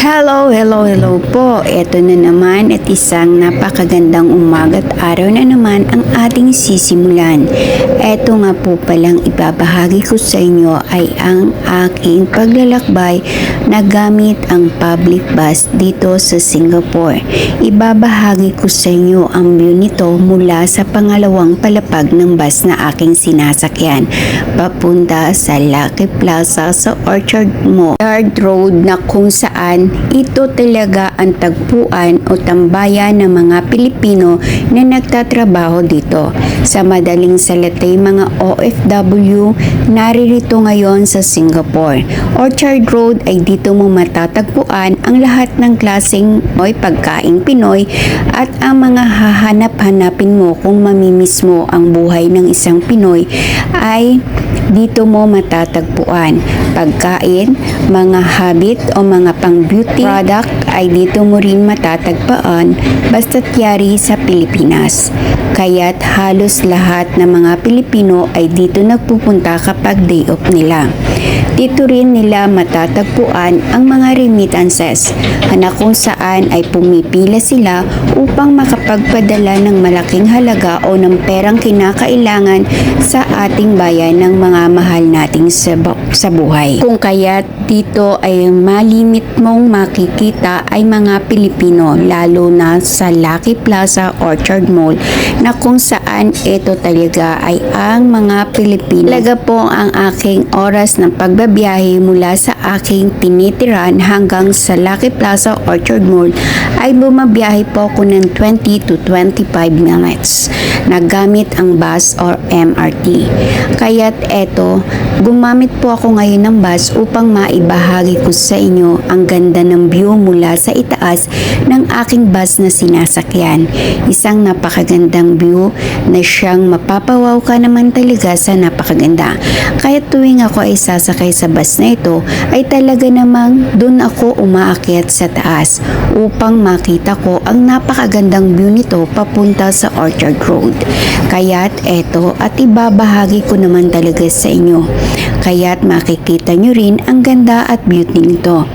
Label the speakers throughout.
Speaker 1: Hello po. Ito na naman at isang napakagandang umaga at araw na naman ang ating sisimulan. Ito nga po palang ibabahagi ko sa inyo ay ang aking paglalakbay na gamit ang public bus dito sa Singapore. Ibabahagi ko sa inyo ang view nito mula sa pangalawang palapag ng bus na aking sinasakyan papunta sa Lucky Plaza sa Orchard Mall Road na kung saan ito talaga ang tagpuan o tambayan ng mga Pilipino na nagtatrabaho dito. Sa madaling salatay, mga OFW naririto ngayon sa Singapore. Orchard Road ay dito mo matatagpuan ang lahat ng klaseng pagkaing Pinoy at ang mga hahanap-hanapin mo kung mamimiss mo ang buhay ng isang Pinoy ay dito mo matatagpuan. Pagkain, mga habit o mga pang beauty product ay dito mo rin matatagpuan basta't yari sa Pilipinas. Kaya't halos lahat ng mga Pilipino ay dito nagpupunta kapag day off nila. Dito rin nila matatagpuan ang mga remittances na kung saan ay pumipila sila upang makapagpadala ng malaking halaga o ng perang kinakailangan sa ating bayan ng mga mahal nating sa buhay. Kung kaya't dito ay malimit mong makikita ay mga Pilipino, lalo na sa Lucky Plaza Orchard Mall na kung saan ito talaga ay ang mga Pilipino. Talaga po ang aking oras ng pagbabiyahe mula sa aking tinitiran hanggang sa Lucky Plaza Orchard Mall ay bumabiyahe po ako ng 20 to 25 minutes na gamit ang bus or MRT. Kaya't eto, gumamit po ako ngayon ng bus upang maibahagi ko sa inyo ang ganda ng view mula sa itaas ng aking bus na sinasakyan. Isang napakagandang view na siyang mapapawaw ka naman talaga sa napakaganda. Kaya tuwing ako ay sasakay sa bus na ito ay talaga namang dun ako umaakyat sa taas upang makita ko ang napakagandang view nito papunta sa Orchard Road. Kaya't eto at ibabahagi ko naman talaga sa inyo. Kaya't makikita nyo rin ang ganda at beauty nito.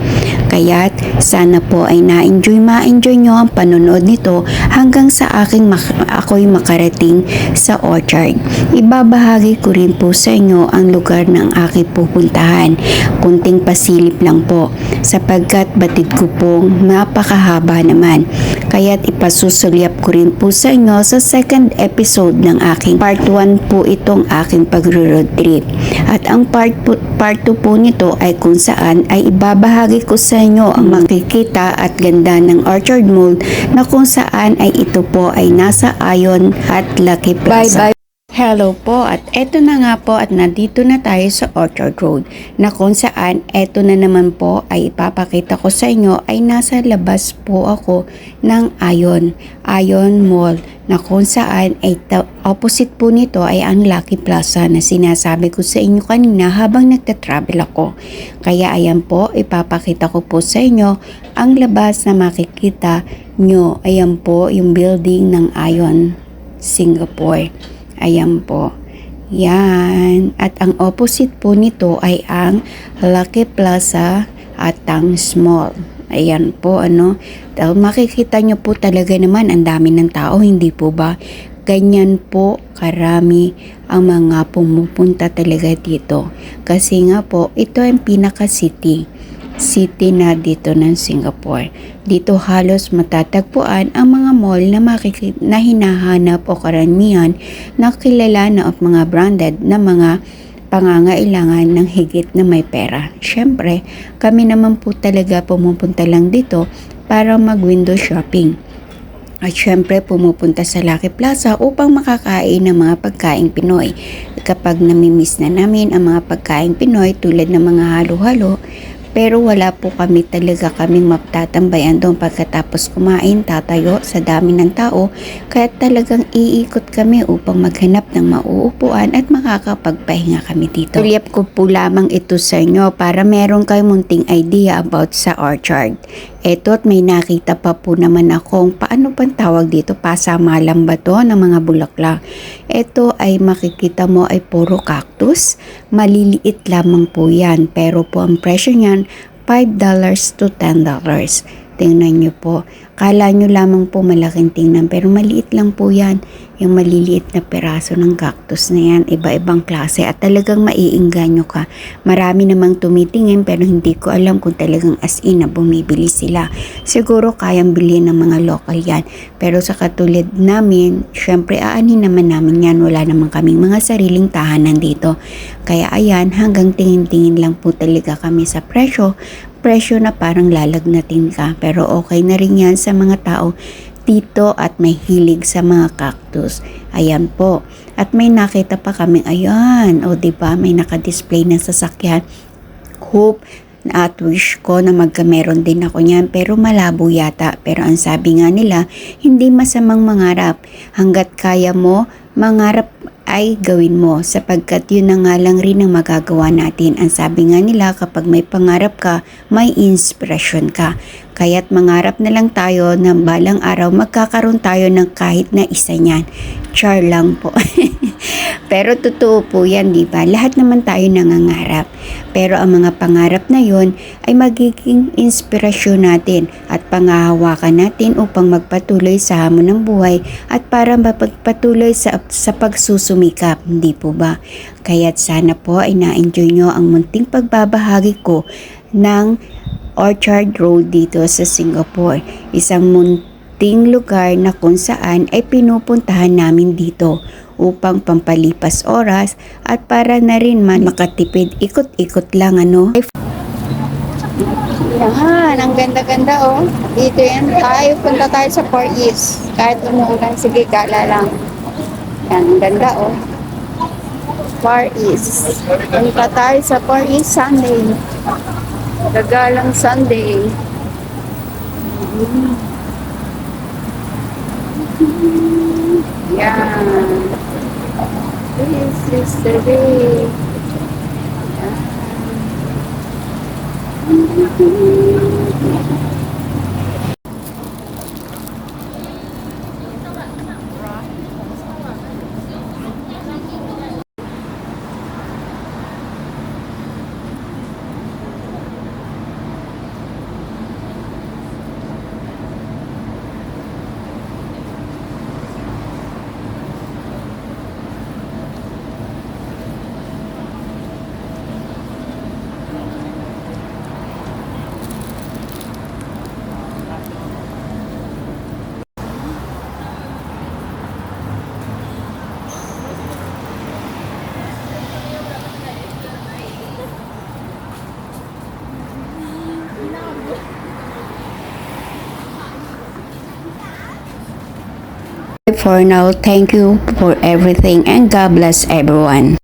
Speaker 1: Kaya't sana po ay ma-enjoy nyo ang panonood nito hanggang sa ako'y makarating sa Orchard. Ibabahagi ko rin po sa inyo ang lugar ng aking pupuntahan. Kunting pasilip lang po sapagkat batid ko pong napakahaba naman. Kaya't ipasusulyap ko rin po sa inyo sa second episode ng aking part 1 po itong aking pagro-road trip. At ang part 2 po nito ay kung saan ay ibabahagi ko sa inyo ang makikita at ganda ng Orchard Mall na kung saan ay ito po ay nasa Ion at Lucky Plaza. Bye. Hello po at eto na nga po at nandito na tayo sa Orchard Road na kung saan eto na naman po ay ipapakita ko sa inyo ay nasa labas po ako ng Ion Mall na kung saan ay opposite po nito ay ang Lucky Plaza na sinasabi ko sa inyo kanina habang nagtatravel ako. Kaya ayan po, ipapakita ko po sa inyo ang labas na makikita nyo. Ayan po yung building ng Ion Singapore. Ayan po. Yan. At ang opposite po nito ay ang Lucky Plaza at Tangs Mall. Ayan po Dahil makikita nyo po talaga naman ang dami ng tao, hindi po ba? Ganyan po karami ang mga pumupunta talaga dito. Kasi nga po, ito ang pinaka-city na dito ng Singapore. Dito halos matatagpuan ang mga mall na hinahanap o karamihan na kilala na of mga branded na mga pangangailangan ng higit na may pera. Siyempre, kami naman po talaga pumupunta lang dito para mag-window shopping. At syempre pumupunta sa Lucky Plaza upang makakain ng mga pagkaing Pinoy. Kapag namimiss na namin ang mga pagkaing Pinoy tulad ng mga halo-halo, pero wala po kaming matatambayan doon pagkatapos kumain, tatayo sa dami ng tao, kaya talagang iikot kami upang maghanap ng mauupuan at makakapagpahinga kami dito. Tulyap ko po lamang ito sa inyo para meron kayong munting idea about sa Orchard. Eto at may nakita pa po naman akong paano pang tawag dito, pasama lang ba to ng mga bulaklak. Ito ay makikita mo ay puro cactus, maliliit lamang po yan pero po ang presyo niyan $5 to $10. Tingnan nyo po. Kala nyo lamang po malaking tingnan pero maliit lang po yan. Yung maliliit na peraso ng cactus na yan, iba-ibang klase at talagang maiinganyo ka. Marami namang tumitingin pero hindi ko alam kung talagang as in na bumibili sila. Siguro kayang bilhin ng mga local yan. Pero sa katulad namin, syempre aanin naman namin yan. Wala naman kaming mga sariling tahanan dito. Kaya ayan, hanggang tingin-tingin lang po talaga kami sa presyo na parang lalagnatin ka. Pero okay na rin yan sa mga tao dito at may hilig sa mga cactus. Ayan po. At may nakita pa kami, ayan, o diba, may nakadisplay na sasakyan. Hope at wish ko na meron din ako niyan pero malabo yata. Pero ang sabi nga nila, hindi masamang mangarap. Hanggat kaya mo, mangarap ay gawin mo sapagkat yun na nga lang rin ang magagawa natin. Ang sabi nga nila kapag may pangarap ka, may inspirasyon ka. Kaya't mangarap na lang tayo na balang araw magkakaroon tayo ng kahit na isa niyan. Char lang po. Pero totoo po yan, di ba? Lahat naman tayo nangangarap. Pero ang mga pangarap na yon ay magiging inspirasyon natin at pangahawakan natin upang magpatuloy sa hamon ng buhay at para mapagpatuloy sa pagsusumikap, hindi po ba? Kaya't sana po ay na-enjoy nyo ang munting pagbabahagi ko ng Orchard Road dito sa Singapore. Isang munting lugar na kung saan ay pinupuntahan namin dito upang pampalipas oras at para na rin man makatipid ikot-ikot lang ano. Yan, ang ganda-ganda oh. Dito yan tayo, punta tayo sa Far East. Kahit umuulan, sige gala lang. Yan, ang ganda oh. Far East. Punta tayo sa Far East Sunday. Gagalang Sunday. Yan. This is the day. For now, thank you for everything and God bless everyone.